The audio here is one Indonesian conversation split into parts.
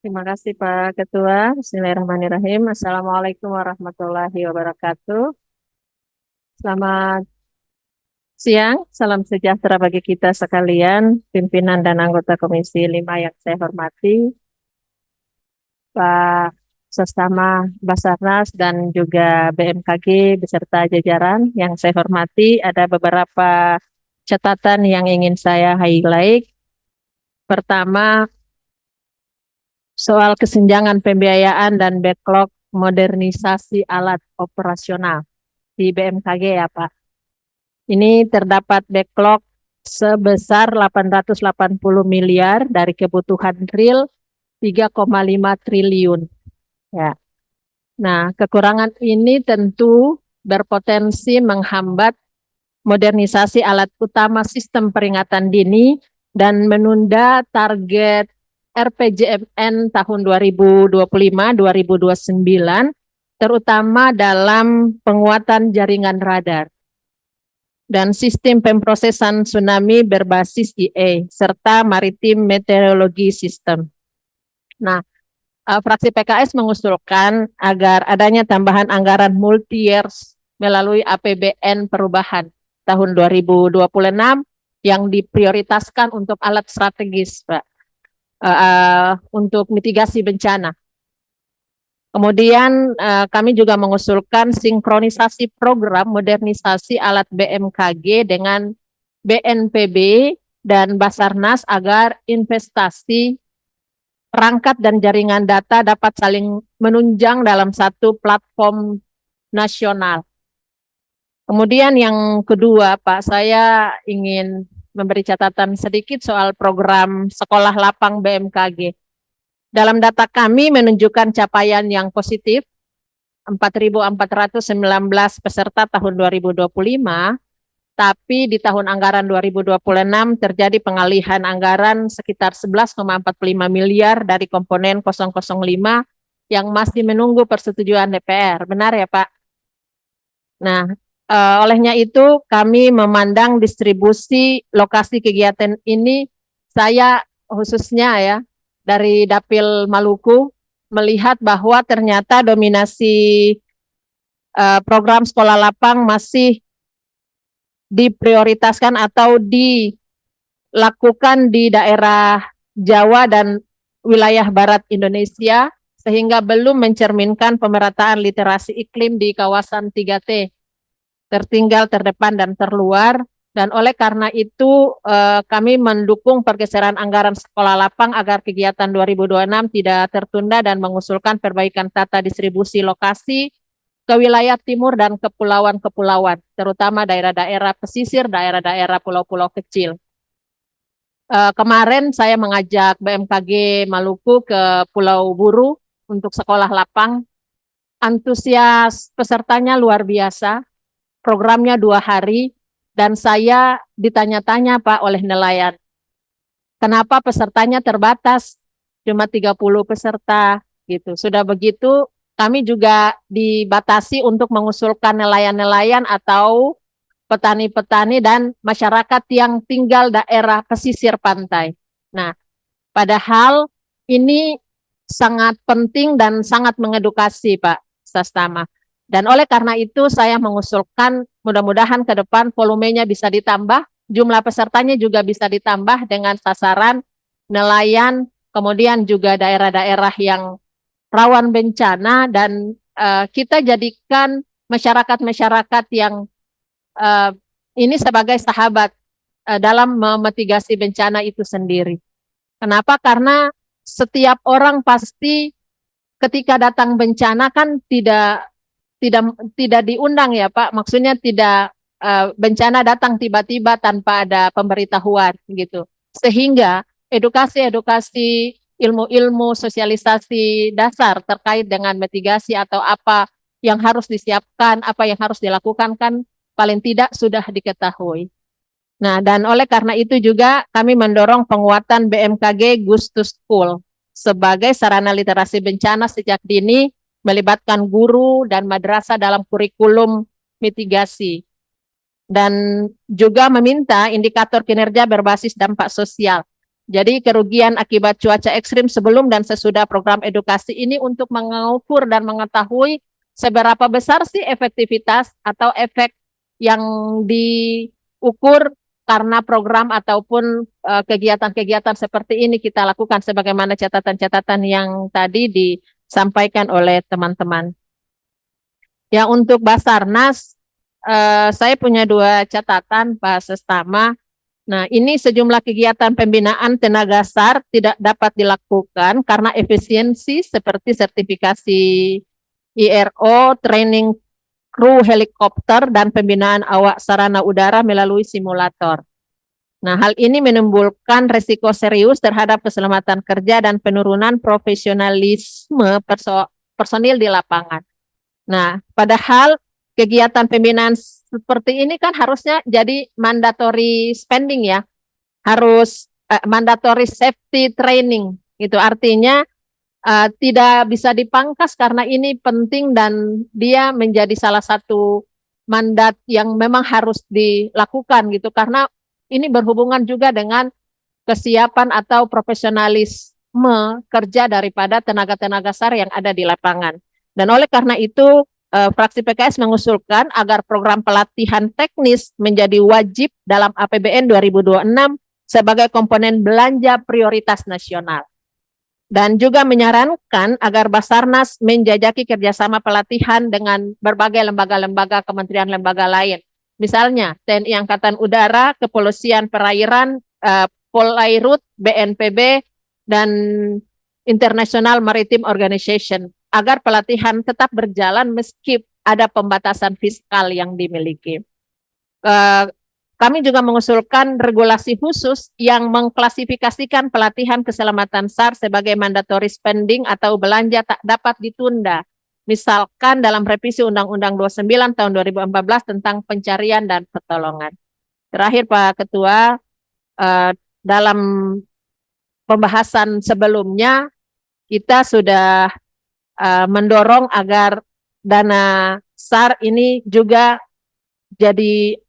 Terima kasih Pak Ketua. Bismillahirrahmanirrahim. Assalamualaikum warahmatullahi wabarakatuh. Selamat siang, salam sejahtera bagi kita sekalian, pimpinan dan anggota Komisi 5 yang saya hormati, Pak Sestama Basarnas dan juga BMKG beserta jajaran yang saya hormati. Ada beberapa catatan yang ingin saya highlight. Pertama, soal kesenjangan pembiayaan dan backlog modernisasi alat operasional di BMKG ya Pak. Ini terdapat backlog sebesar 880 miliar dari kebutuhan real 3,5 triliun. Ya. Nah, kekurangan ini tentu berpotensi menghambat modernisasi alat utama sistem peringatan dini dan menunda target RPJMN tahun 2025-2029, terutama dalam penguatan jaringan radar dan sistem pemrosesan tsunami berbasis IA, serta maritim meteorologi sistem. Nah, fraksi PKS mengusulkan agar adanya tambahan anggaran multi-years melalui APBN perubahan tahun 2026 yang diprioritaskan untuk alat strategis, Pak, untuk mitigasi bencana. Kemudian kami juga mengusulkan sinkronisasi program modernisasi alat BMKG dengan BNPB dan Basarnas agar investasi perangkat dan jaringan data dapat saling menunjang dalam satu platform nasional. Kemudian yang kedua, Pak, saya ingin memberi catatan sedikit soal program Sekolah Lapang BMKG. Dalam data kami menunjukkan capaian yang positif, 4.419 peserta tahun 2025, tapi di tahun anggaran 2026 terjadi pengalihan anggaran sekitar 11,45 miliar dari komponen 005 yang masih menunggu persetujuan DPR. Benar ya Pak? Nah, olehnya itu kami memandang distribusi lokasi kegiatan ini, saya khususnya ya, dari Dapil Maluku melihat bahwa ternyata dominasi program sekolah lapang masih diprioritaskan atau dilakukan di daerah Jawa dan wilayah barat Indonesia, sehingga belum mencerminkan pemerataan literasi iklim di kawasan 3T, tertinggal, terdepan, dan terluar. Dan oleh karena itu kami mendukung pergeseran anggaran sekolah lapang agar kegiatan 2026 tidak tertunda dan mengusulkan perbaikan tata distribusi lokasi ke wilayah timur dan kepulauan-kepulauan, terutama daerah-daerah pesisir, daerah-daerah pulau-pulau kecil. Kemarin saya mengajak BMKG Maluku ke Pulau Buru untuk sekolah lapang. Antusias pesertanya luar biasa, programnya 2 hari, dan saya ditanya-tanya Pak oleh nelayan, kenapa pesertanya terbatas, cuma 30 peserta gitu. Sudah begitu kami juga dibatasi untuk mengusulkan nelayan-nelayan atau petani-petani dan masyarakat yang tinggal daerah pesisir pantai. Nah, padahal ini sangat penting dan sangat mengedukasi Pak Sastama. Dan oleh karena itu saya mengusulkan mudah-mudahan ke depan volumenya bisa ditambah, jumlah pesertanya juga bisa ditambah dengan sasaran nelayan, kemudian juga daerah-daerah yang rawan bencana, dan kita jadikan masyarakat-masyarakat yang ini sebagai sahabat dalam memitigasi bencana itu sendiri. Kenapa? Karena setiap orang pasti ketika datang bencana kan tidak tidak diundang ya Pak. Maksudnya tidak bencana datang tiba-tiba tanpa ada pemberitahuan gitu. Sehingga edukasi-edukasi, ilmu-ilmu sosialisasi dasar terkait dengan mitigasi atau apa yang harus disiapkan, apa yang harus dilakukan kan paling tidak sudah diketahui. Nah, dan oleh karena itu juga kami mendorong penguatan BMKG Goes to School sebagai sarana literasi bencana sejak dini, melibatkan guru dan madrasah dalam kurikulum mitigasi. Dan juga meminta indikator kinerja berbasis dampak sosial Jadi kerugian akibat cuaca ekstrim sebelum dan sesudah program edukasi ini untuk mengukur dan mengetahui seberapa besar sih efektivitas atau efek yang diukur karena program ataupun kegiatan-kegiatan seperti ini kita lakukan sebagaimana catatan-catatan yang tadi disampaikan oleh teman-teman. Ya, untuk Basarnas, saya punya 2 catatan, Pak Sestama. Nah, ini sejumlah kegiatan pembinaan tenaga SAR tidak dapat dilakukan karena efisiensi seperti sertifikasi IRO, training kru helikopter, dan pembinaan awak sarana udara melalui simulator. Nah, hal ini menimbulkan resiko serius terhadap keselamatan kerja dan penurunan profesionalisme personil di lapangan. Nah, padahal kegiatan pembinaan seperti ini kan harusnya jadi mandatory spending ya, harus mandatory safety training. Itu artinya tidak bisa dipangkas karena ini penting dan dia menjadi salah satu mandat yang memang harus dilakukan gitu karena ini berhubungan juga dengan kesiapan atau profesionalisme kerja daripada tenaga-tenaga SAR yang ada di lapangan. Dan oleh karena itu fraksi PKS mengusulkan agar program pelatihan teknis menjadi wajib dalam APBN 2026 sebagai komponen belanja prioritas nasional. Dan juga menyarankan agar Basarnas menjajaki kerjasama pelatihan dengan berbagai lembaga-lembaga kementerian lembaga lain. Misalnya TNI Angkatan Udara, Kepolisian Perairan, Polairut, BNPB, dan International Maritime Organization agar pelatihan tetap berjalan meski ada pembatasan fiskal yang dimiliki. Kami juga mengusulkan regulasi khusus yang mengklasifikasikan pelatihan keselamatan SAR sebagai mandatory spending atau belanja tak dapat ditunda. Misalkan dalam revisi Undang-Undang 29 tahun 2014 tentang pencarian dan pertolongan. Terakhir Pak Ketua, dalam pembahasan sebelumnya kita sudah mendorong agar dana SAR ini juga jadi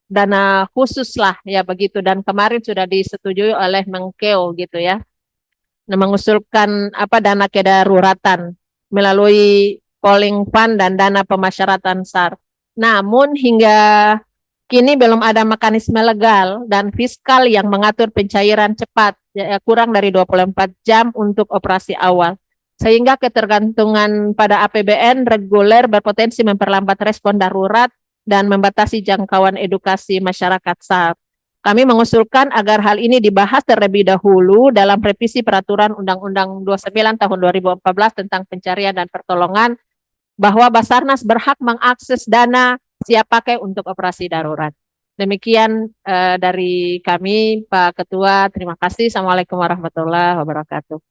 dana khusus lah ya begitu, dan kemarin sudah disetujui oleh Menkeu gitu ya. Nah, mengusulkan dana kedaruratan melalui polling fund dan dana pemasyaratan SAR. Namun hingga kini belum ada mekanisme legal dan fiskal yang mengatur pencairan cepat ya, kurang dari 24 jam untuk operasi awal. Sehingga ketergantungan pada APBN reguler berpotensi memperlambat respon darurat dan membatasi jangkauan edukasi masyarakat SAR. Kami mengusulkan agar hal ini dibahas terlebih dahulu dalam revisi peraturan Undang-Undang 29 tahun 2014 tentang pencarian dan pertolongan, bahwa Basarnas berhak mengakses dana siap pakai untuk operasi darurat. Demikian dari kami, Pak Ketua. Terima kasih. Assalamualaikum warahmatullahi wabarakatuh.